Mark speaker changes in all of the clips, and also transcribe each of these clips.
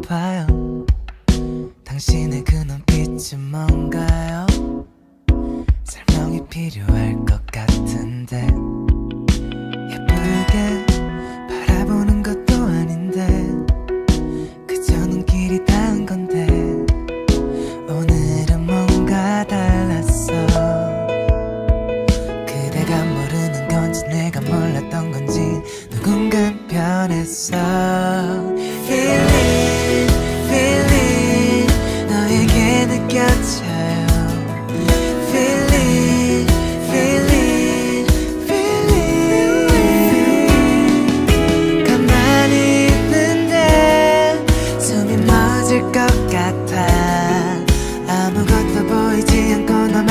Speaker 1: 봐요. 당신의 그 눈빛은 뭔가요? 설명이 필요할 것 같은데 예쁘게 바라보는 것도 아닌데 그저 눈길이 닿은 건데 오늘은 뭔가 달랐어. 그대가 모르는 건지 내가 몰랐던 건지 누군간 변했어. Feeling, feeling 너에게 느껴져요. Feeling, feeling, feeling 가만히 있는데 숨이 멎을 것 같아. 아무것도 보이지 않고 너만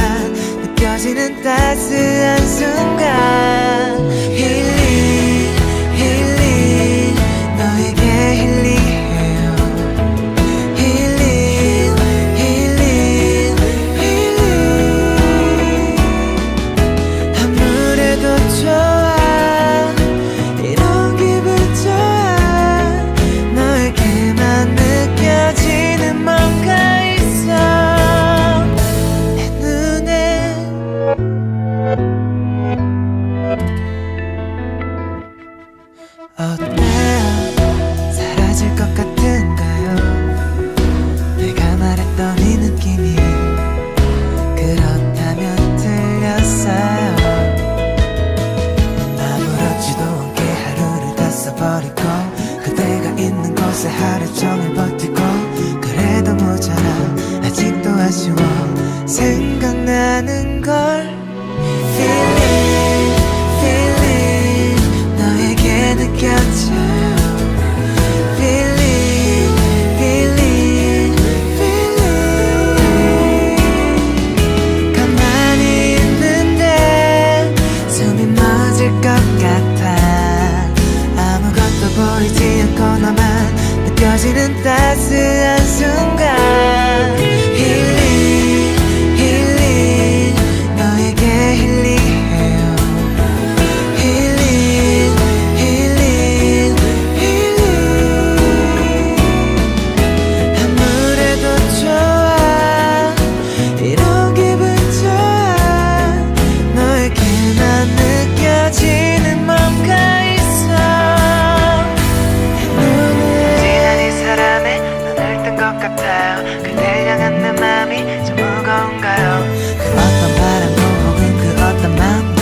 Speaker 1: 느껴지는 따스한 순간 Healing, healing 너에게 힐링해요. Healing, healing, healing 아무래도 좋아 이런 기분 좋아. 너에게만 느껴지는 뭔가 있어 내 눈에. 어때요? 사라질 것 같은가요? 내가 말했던 이 느낌이 그렇다면 틀렸어요. 아무렇지도 않게 하루를 다 써버리고 그대가 있는 곳에 하루 종일 버티고 그래도 모자라 아직도 아쉬워 생각나는 걸. Feeling, feeling 너에게 느껴져요. Feeling, feeling, feeling 가만히 있는데 숨이 멎을 것 같아. 아무것도 보이지 않고 너만 느껴지는 따스한 순간 Healing, healing 너에게 힐링해요. Healing, healing, healing 아무래도 좋아 이런 기분 좋아. 너에게만 느껴지는 뭔가 있어 내 눈에. 지난 이 사람의 눈을 뜬 것 같아요. 그댈 향한 내 맘이 좀 무거운가요? 그 어떤 바람도 혹은 그 어떤 맘도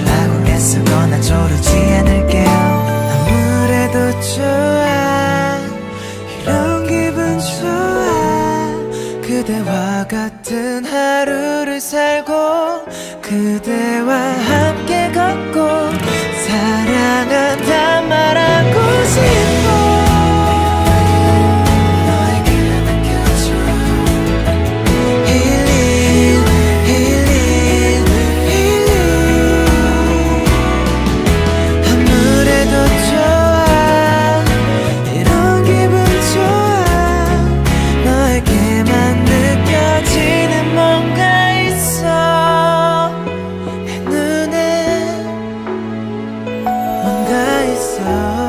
Speaker 1: 달라고 애쓰거나 조르지 않을게요. 아무래도 좋아 이런 기분 좋아. 그대와 같은 하루를 살고 그대와 함께 걷고 사랑한다 말하고 싶어. 너에게만 느껴져. Healing, healing, healing 아무래도 좋아 이런 기분 좋아. 너에게만 느껴지는 뭔가 있어 내 눈에 뭔가 있어.